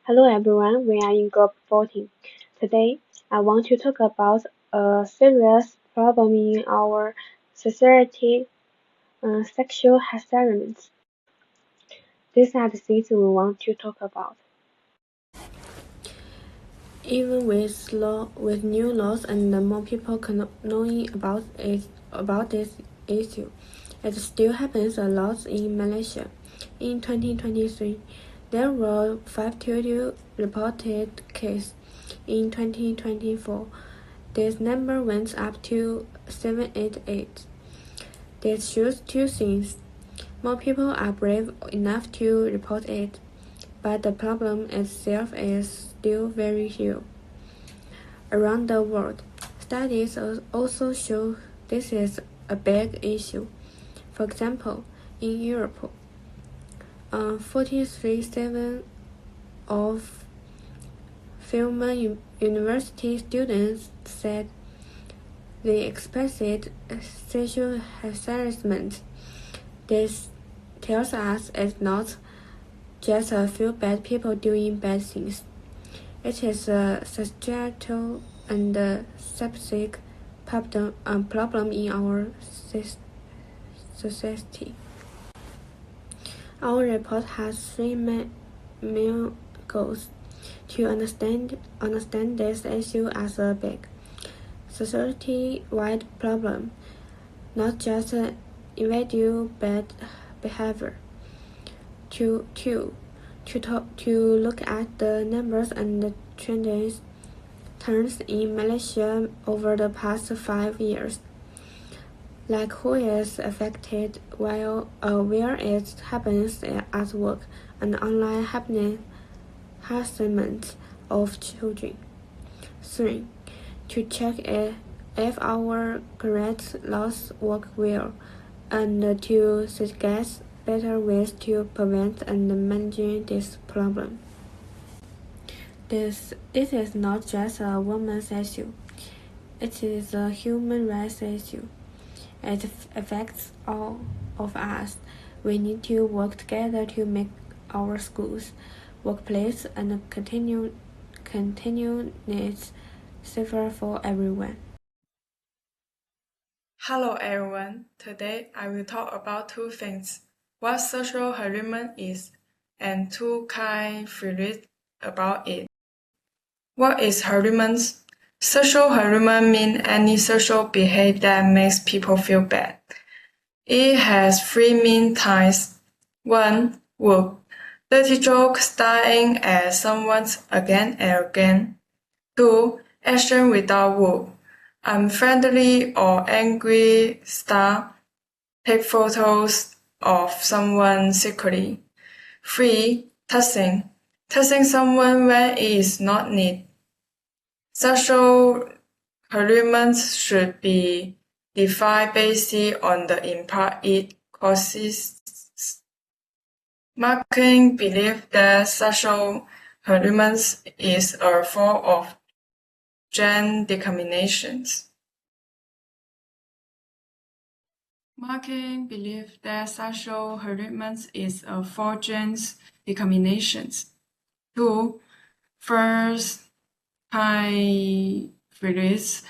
Hello everyone, we are in group 14. Today, I want to talk about a serious problem in our society, sexual harassment. These are the things we want to talk about. Even with new laws and more people knowing about this issue, it still happens a lot in Malaysia. In 2023, there were 5 total reported cases. In 2024, this number went up to 788. This shows two things. More people are brave enough to report it, but the problem itself is still very huge. Around the world, studies also show this is a big issue. For example, in Europe, 43% of female university students said they experienced sexual harassment. This tells us it's not just a few bad people doing bad things. It is a societal and septic problem in our society. Our report has three main goals: to understand this issue as a big society-wide problem, not just individual bad behavior. To look at the numbers and the trends in Malaysia over the past 5 years, like who is affected, where it happens at work, and online harassment of children. 3. To check if our current laws work well, and to suggest better ways to prevent and manage this problem. This is not just a women's issue. It is a human rights issue. It affects all of us. We need to work together to make our schools, workplace, and continuous safer for everyone. Hello everyone. Today I will talk about two things: what social harassment is, and two kind theories about it. What is harassment? Social harassment means any social behavior that makes people feel bad. It has three main types. 1. Work. Dirty joke staring at someone again and again. 2. Action without work. Unfriendly or angry stare. Take photos of someone secretly. 3. Touching. Touching someone when it is not needed. Social harassment should be defined based on the impact it causes. Marking believe that social harassment is a form of gender discrimination. Marking believe that social harassment is a form of gender discrimination. 2. First kind theories.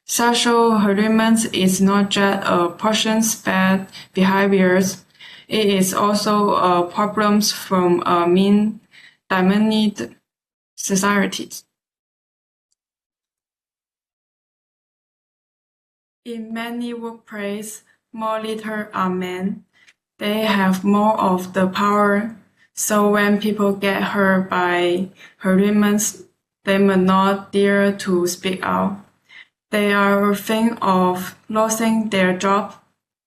Social harassment is not just a person's bad behaviors, it is also a problem from a dominated societies. In many workplaces, more leaders are men. They have more of the power, so when people get hurt by harassment, they may not dare to speak out. They are afraid of losing their job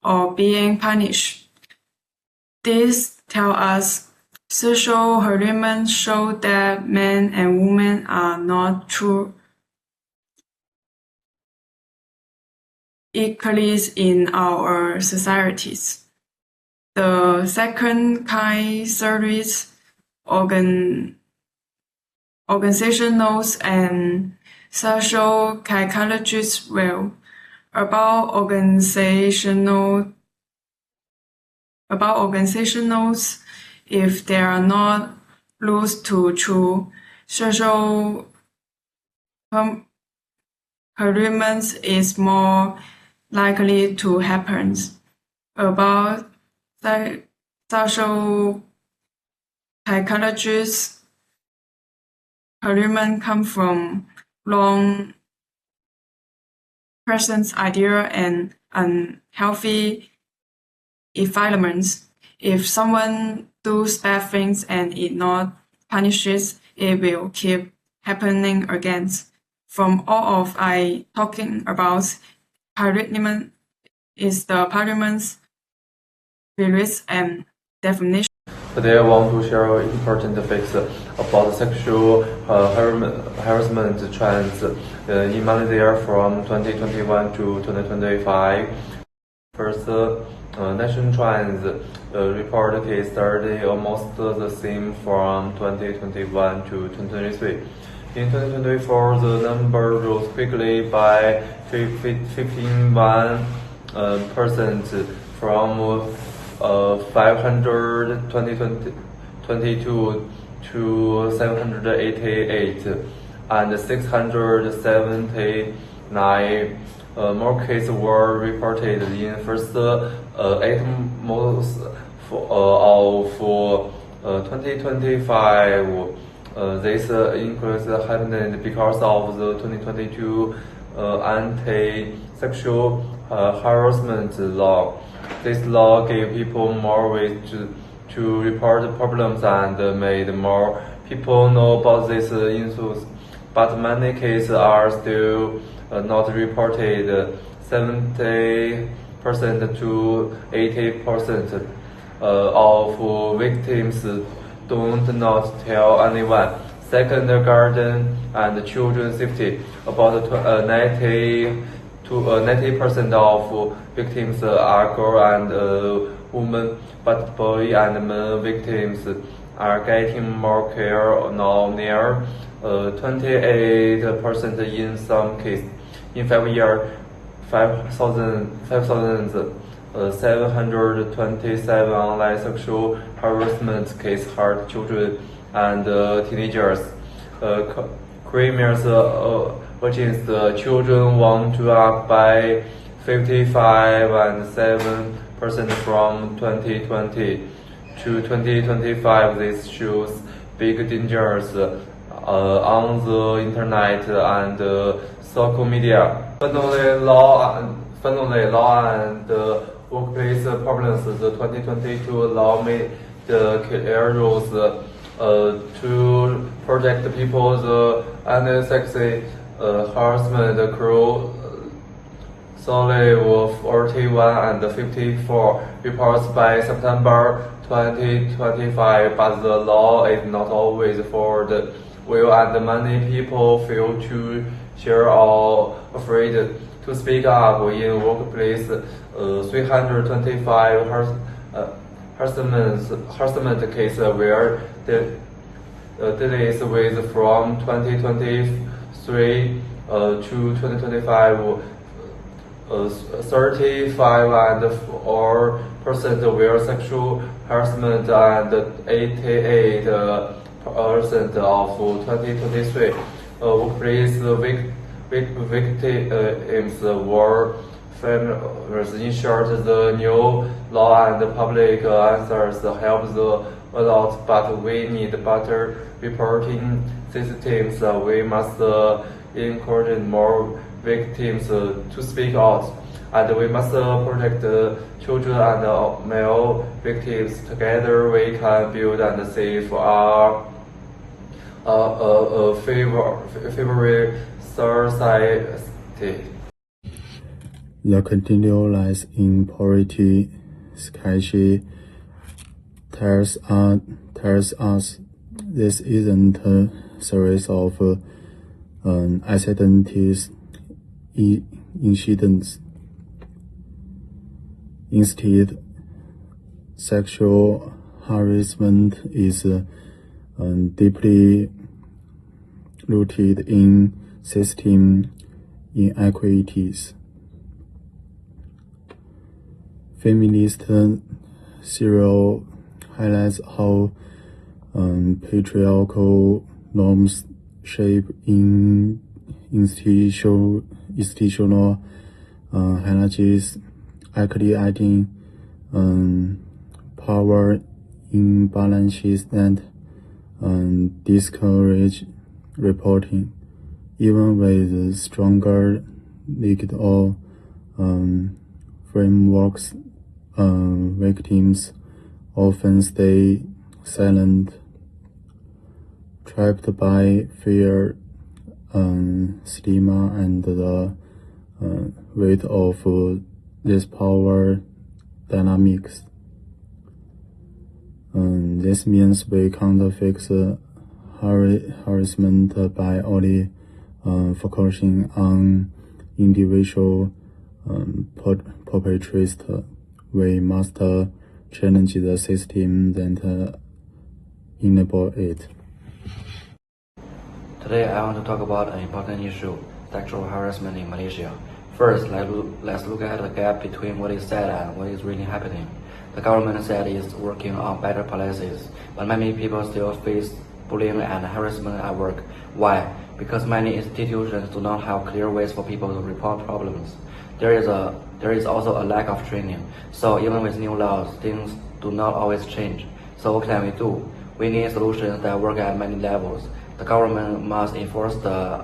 or being punished. This tells us social harassment shows that men and women are not true equally in our societies. The second kind series, organizational and social psychologists will about organizationals if there are not rules to true social harassment is more likely to happen. About social psychologists, harassment comes from wrong person's idea and unhealthy environments. If someone does bad things and is not punished, it will keep happening again. From all of I talking about, harassment is the parliament's theories and definition. Today I want to share important facts about sexual harassment trends in Malaysia from 2021 to 2025. First, national trends report case study almost the same from 2021 to 2023. In 2024, the number rose quickly by 15.1% from 522 to 788 and 679 more cases were reported in first 8 months of 2025. This increase happened because of the 2022 anti-sexual harassment law. This law gave people more ways to report problems and made more people know about these issues. But many cases are still not reported. 70% to 80% of victims don't not tell anyone. Second, garden and children safety. About 90% of victims are girl and women, but boy and men victims are getting more care now, near 28% in some cases. In 5 years, 5,727 online sexual harassment cases hurt children and teenagers. Crimes against children went up by 55 and 7% from 2020 to 2025. This shows big dangers on the internet and social media. Finally, law and workplace problems. The 2022 law made clear rules to protect people. The anti-sexy harassment crew solely were 41 and 54 reports by September 2025, but the law is not always followed well, and many people feel too sure or afraid to speak up in workplace. 325 harassment cases were delays with from 2023 to 2025. 35 and 4% were sexual harassment and 88% of 2023 workplace victims were families. In short, the new law and public answers help a lot, but we need better reporting systems. We must encourage more victims to speak out, and we must protect children and male victims. Together, we can build and save our favorite society. The continued rise in poverty scarcity tells us this isn't a series of incidents. Instead, sexual harassment is deeply rooted in system inequities. Feminist zero highlights how patriarchal norms shape institutional hierarchies, actually adding power imbalances that discourage reporting. Even with stronger legal frameworks, victims often stay silent, trapped by fear, stigma, and the weight of this power dynamics. This means we can't fix harassment by only focusing on individual perpetrators. We must challenge the system that enable it. Today I want to talk about an important issue, sexual harassment in Malaysia. First, let's look at the gap between what is said and what is really happening. The government said it's working on better policies, but many people still face bullying and harassment at work. Why? Because many institutions do not have clear ways for people to report problems. There is also a lack of training. So even with new laws, things do not always change. So what can we do? We need solutions that work at many levels. The government must enforce the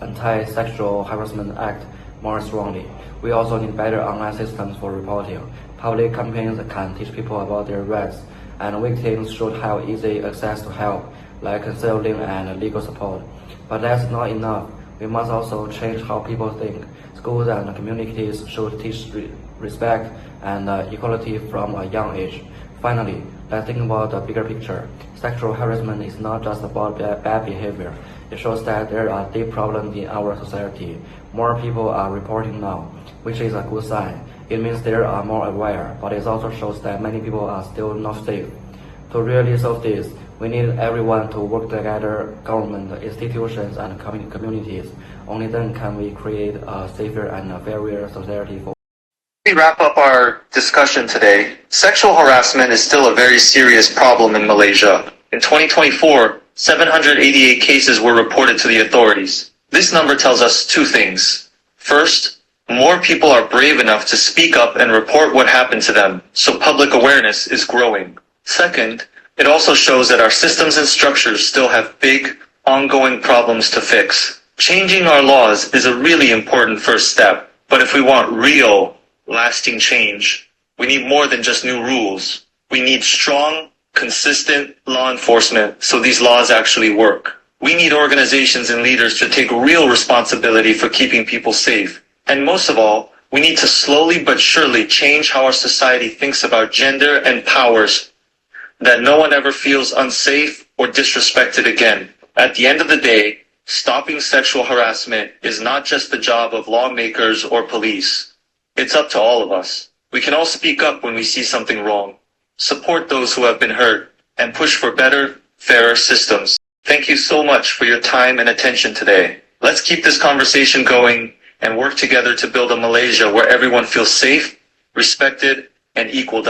Anti-Sexual Harassment Act more strongly. We also need better online systems for reporting. Public campaigns can teach people about their rights, and victims should have easy access to help, like counseling and legal support. But that's not enough. We must also change how people think. Schools and communities should teach respect and equality from a young age. Finally, let's think about the bigger picture. Sexual harassment is not just about bad behavior. It shows that there are deep problems in our society. More people are reporting now, which is a good sign. It means they are more aware, but it also shows that many people are still not safe. To really solve this, we need everyone to work together, government, institutions, and communities. Only then can we create a safer and a fairer society for. We wrap up our discussion today. Sexual harassment is still a very serious problem in Malaysia. In 2024, 788 cases were reported to the authorities. This number tells us two things. First, more people are brave enough to speak up and report what happened to them, so public awareness is growing. Second, it also shows that our systems and structures still have big, ongoing problems to fix. Changing our laws is a really important first step, but if we want real, lasting change, we need more than just new rules. We need strong, consistent law enforcement so these laws actually work. We need organizations and leaders to take real responsibility for keeping people safe. And most of all, we need to slowly but surely change how our society thinks about gender and powers, that no one ever feels unsafe or disrespected again. At the end of the day, stopping sexual harassment is not just the job of lawmakers or police. It's up to all of us. We can all speak up when we see something wrong, support those who have been hurt, and push for better, fairer systems. Thank you so much for your time and attention today. Let's keep this conversation going and work together to build a Malaysia where everyone feels safe, respected, and equal.